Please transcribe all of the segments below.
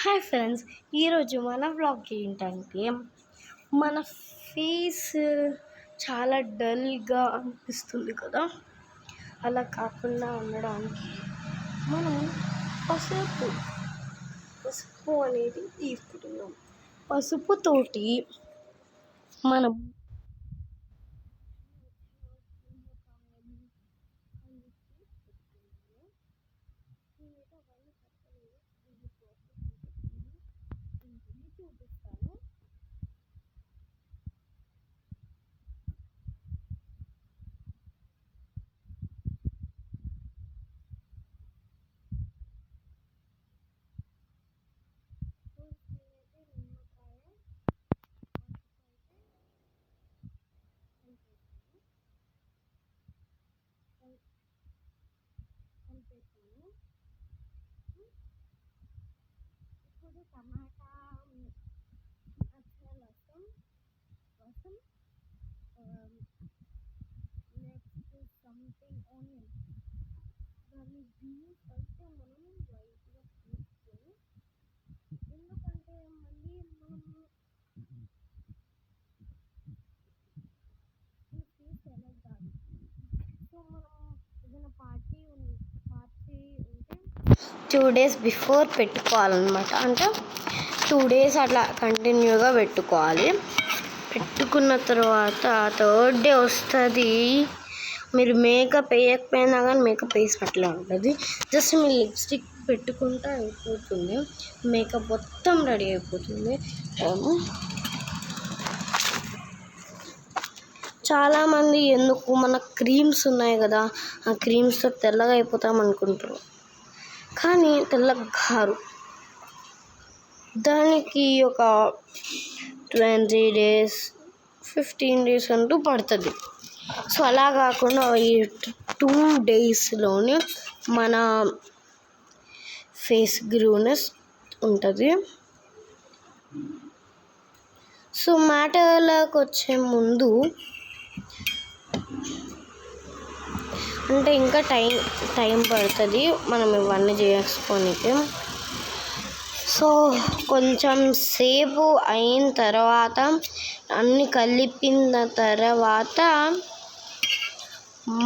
Hi friends, ఈరోజు మన vlog ఏంటంటే మన ఫేస్ చాలా డల్గా అనిపిస్తుంది కదా. అలా కాకుండా ఉండడానికి మనం పసుపు పసుపు అనేది తీసుకుంటున్నాం. పసుపుతోటి మనం చూపిస్తాను. ఇప్పుడు టమాటా రసం నెక్స్ట్ సంథింగ్ ఆనియన్, దాన్ని బీన్స్ అయితే మనం లైట్గా తీసుకొని, ఎందుకంటే మళ్ళీ మనం ఫేస్ ఎలా కాదు. సో మనం ఏదైనా పార్టీ ఉంటే 2 days బిఫోర్ పెట్టుకోవాలన్నమాట. అంటే 2 days అట్లా కంటిన్యూగా పెట్టుకోవాలి. పెట్టుకున్న తర్వాత 3rd day వస్తుంది. మీరు మేకప్ వేయకపోయినా కానీ మేకప్ వేసినట్లే ఉంటుంది. జస్ట్ మీరు లిప్స్టిక్ పెట్టుకుంటే అయిపోతుంది, మేకప్ మొత్తం రెడీ అయిపోతుంది. చాలామంది ఎందుకు మన క్రీమ్స్ ఉన్నాయి కదా, ఆ క్రీమ్స్తో తెల్లగా అయిపోతాం అనుకుంటారు, కానీ తెల్లగా కారు. దానికి ఒక 20 days 15 days అంటూ పడుతుంది. సో అలా కాకుండా ఈ 2 daysలోనే మన ఫేస్ గ్లోనెస్ ఉంటుంది. సో మ్యాటర్లోకి వచ్చే ముందు అంటే ఇంకా టైం పడుతుంది మనం ఇవన్నీ చేసుకోనికి. సో కొంచెం సేపు అయిన తర్వాత అన్నీ కలిపిన తర్వాత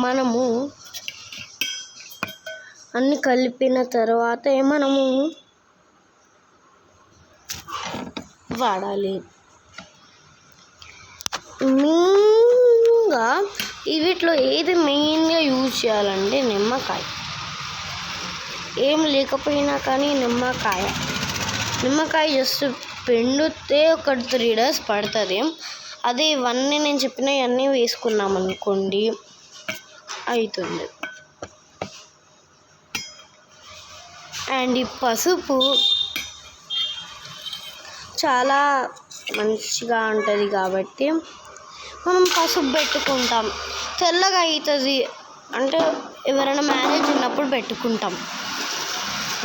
మనము వాడాలి. మెయిన్గా వీటిలో ఏది మెయిన్గా యూజ్ చేయాలంటే నిమ్మకాయ. ఏం లేకపోయినా కానీ నిమ్మకాయ జస్ట్ పిండితే ఒక 3 days పడుతుంది. అదే ఇవన్నీ నేను చెప్పిన ఇవన్నీ వేసుకున్నాం అనుకోండి అవుతుంది. అండ్ ఈ పసుపు చాలా మంచిగా ఉంటుంది కాబట్టి మనం పసుపు పెట్టుకుంటాం. తెల్లగా అవుతుంది అంటే ఎవరైనా మ్యారేజ్ ఉన్నప్పుడు పెట్టుకుంటాం,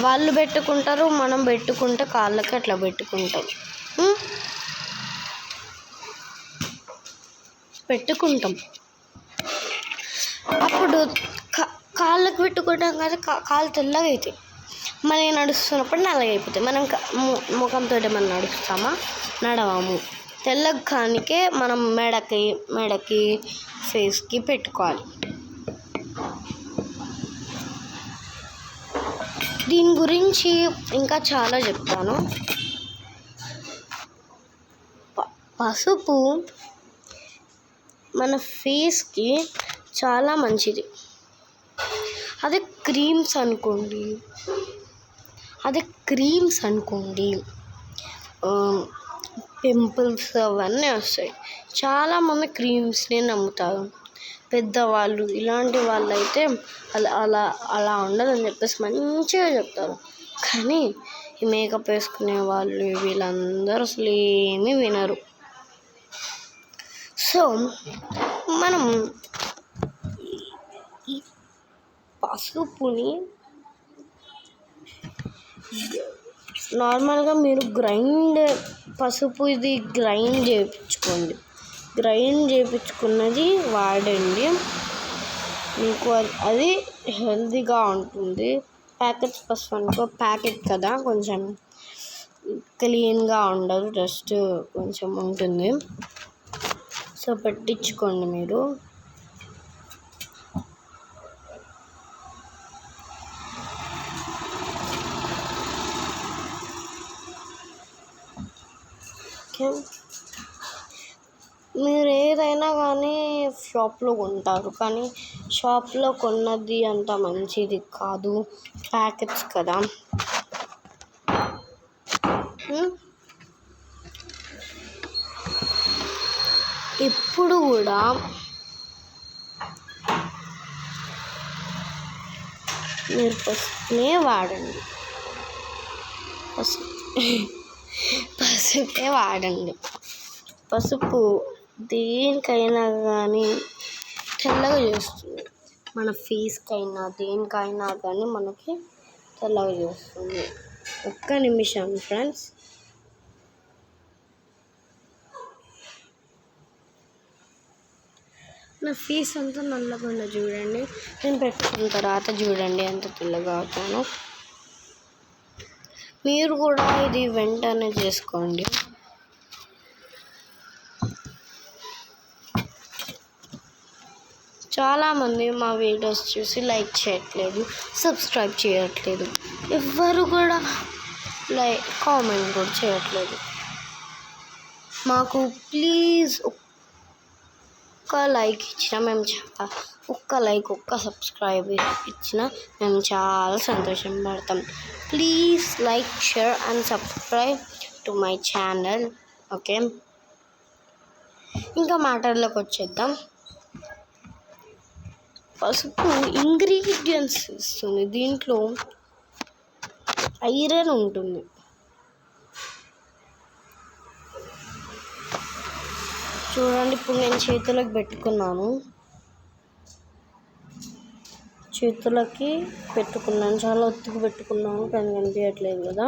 వాళ్ళు పెట్టుకుంటారు, మనం పెట్టుకుంటే కాళ్ళకి అట్లా పెట్టుకుంటాం. అప్పుడు కాళ్ళకి పెట్టుకుంటాం కదా, కాళ్ళు తెల్లగా అవుతాయి. మళ్ళీ నడుస్తున్నప్పుడు నల్లగా అయిపోతాయి. మనం ముఖంతో మనం నడవము. తెల్లగానికే మనం మెడకి ఫేస్కి పెట్టుకోవాలి. దీని గురించి ఇంకా చాలా చెప్తాను. పసుపు మన ఫేస్కి చాలా మంచిది. అదే క్రీమ్స్ అనుకోండి పింపుల్స్ అవన్నీ వస్తాయి. చాలామంది క్రీమ్స్ని నమ్ముతారు. పెద్దవాళ్ళు ఇలాంటి వాళ్ళు అయితే అలా ఉండదని చెప్పేసి మంచిగా చెప్తారు. కానీ ఈ మేకప్ వేసుకునే వాళ్ళు వీళ్ళందరూ అసలు ఏమీ వినరు. సో మనం ఈ పసుపుని నార్మల్గా మీరు పసుపు ఇది గ్రైండ్ చేయించుకోండి. గ్రైండ్ చేయించుకున్నది వాడండి, మీకు అది హెల్తీగా ఉంటుంది. ప్యాకెట్ పసుపు అనుకో, ప్యాకెట్ కదా కొంచెం క్లీన్గా ఉండదు, డస్ట్ కొంచెం ఉంటుంది. సో పెట్టించుకోండి మీరు. ఓకే, మీరు ఏదైనా కానీ షాప్లో కొంటారు, కానీ షాప్లో కొన్నది అంత మంచిది కాదు, ప్యాకెట్స్ కదా. ఎప్పుడు కూడా మీరు పసుపునే వాడండి, పసుపే వాడండి. పసుపు దేనికైనా కానీ తెల్లగా చేస్తుంది, మన ఫేస్కైనా దేనికైనా కానీ మనకి తెల్లగా చేస్తుంది. ఒక్క నిమిషం ఫ్రెండ్స్. నా ఫేస్ అంతా నల్లగా ఉన్న చూడండి, నేను పెట్టుకున్న తర్వాత చూడండి ఎంత తెల్లగా అవుతాను. మీరు కూడా ఇది వెంటనే చేసుకోండి. చాలామంది మా వీడియోస్ చూసి లైక్ చేయట్లేదు, సబ్స్క్రైబ్ చేయట్లేదు, ఎవ్వరు కూడా కామెంట్ కూడా చేయట్లేదు. మాకు ప్లీజ్ ఒక్క లైక్ ఇచ్చినా మేము ఒక్క సబ్స్క్రైబ్ ఇచ్చినా మేము చాలా సంతోషం పడతాం. Please like, share and subscribe to my channel. Okay, ఇంకా మ్యాటర్లోకి వచ్చేద్దాం. పసుపు ఇంగ్రీడియంట్స్ ఇస్తుంది, దీంట్లో ఐరన్ ఉంటుంది. చూడండి, ఇప్పుడు నేను చేతులకు పెట్టుకున్నాను, చాలా ఒత్తుకు పెట్టుకున్నాను, కానీ కనిపించట్లేదు కదా,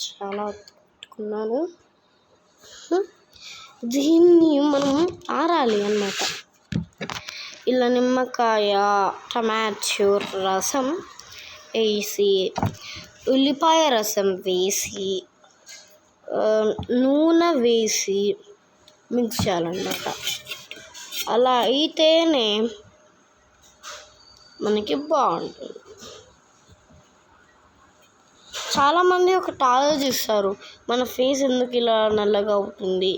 చాలా ఒత్తుకు పెట్టుకున్నాను. దీన్ని మనం ఆరాలి అన్నమాట. ఇలా నిమ్మకాయ, టమాటో రసం వేసి, ఉల్లిపాయ రసం వేసి, నూనె వేసి మిక్స్ చేయాలన్నమాట. అలా అయితేనే మనకి బాగుంటుంది. చాలామంది ఒకటి ఆలోచిస్తారు, మన ఫేస్ ఎందుకు ఇలా నల్లగా అవుతుంది,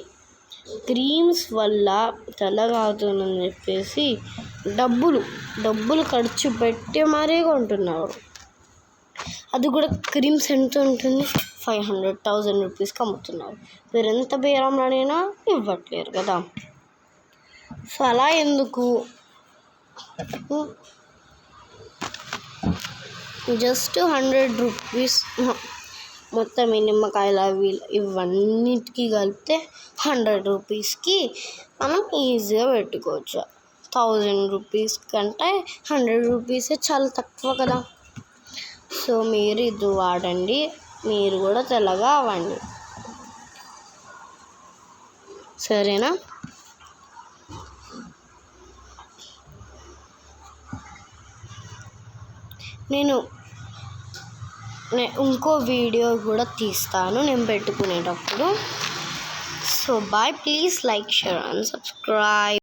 క్రీమ్స్ వల్ల తెల్లగా అవుతుందని చెప్పేసి డబ్బులు ఖర్చు పెట్టి మరీ కొంటున్నారు. అది కూడా క్రీమ్స్ ఎంత ఉంటుంది, 500,000 రూపీస్కి అమ్ముతున్నారు. మీరు ఎంత బేరం అడిగినా ఇవ్వట్లేరు కదా. సో అలా ఎందుకు, జస్ట్ 100 రూపీస్ మొత్తం ఈ నిమ్మకాయలు ఇవన్నిటికీ కలిపితే 100 రూపీస్కి మనం ఈజీగా పెట్టుకోవచ్చు. 1000 రూపీస్ కంటే 100 రూపీసే చాలా తక్కువ కదా. సో మీరు ఇది వాడండి, మీరు కూడా తెల్లగా అవ్వండి, సరేనా. నేను ఇంకో వీడియో కూడా తీస్తాను నేను పెట్టుకునేటప్పుడు. So bye, please like, share and subscribe.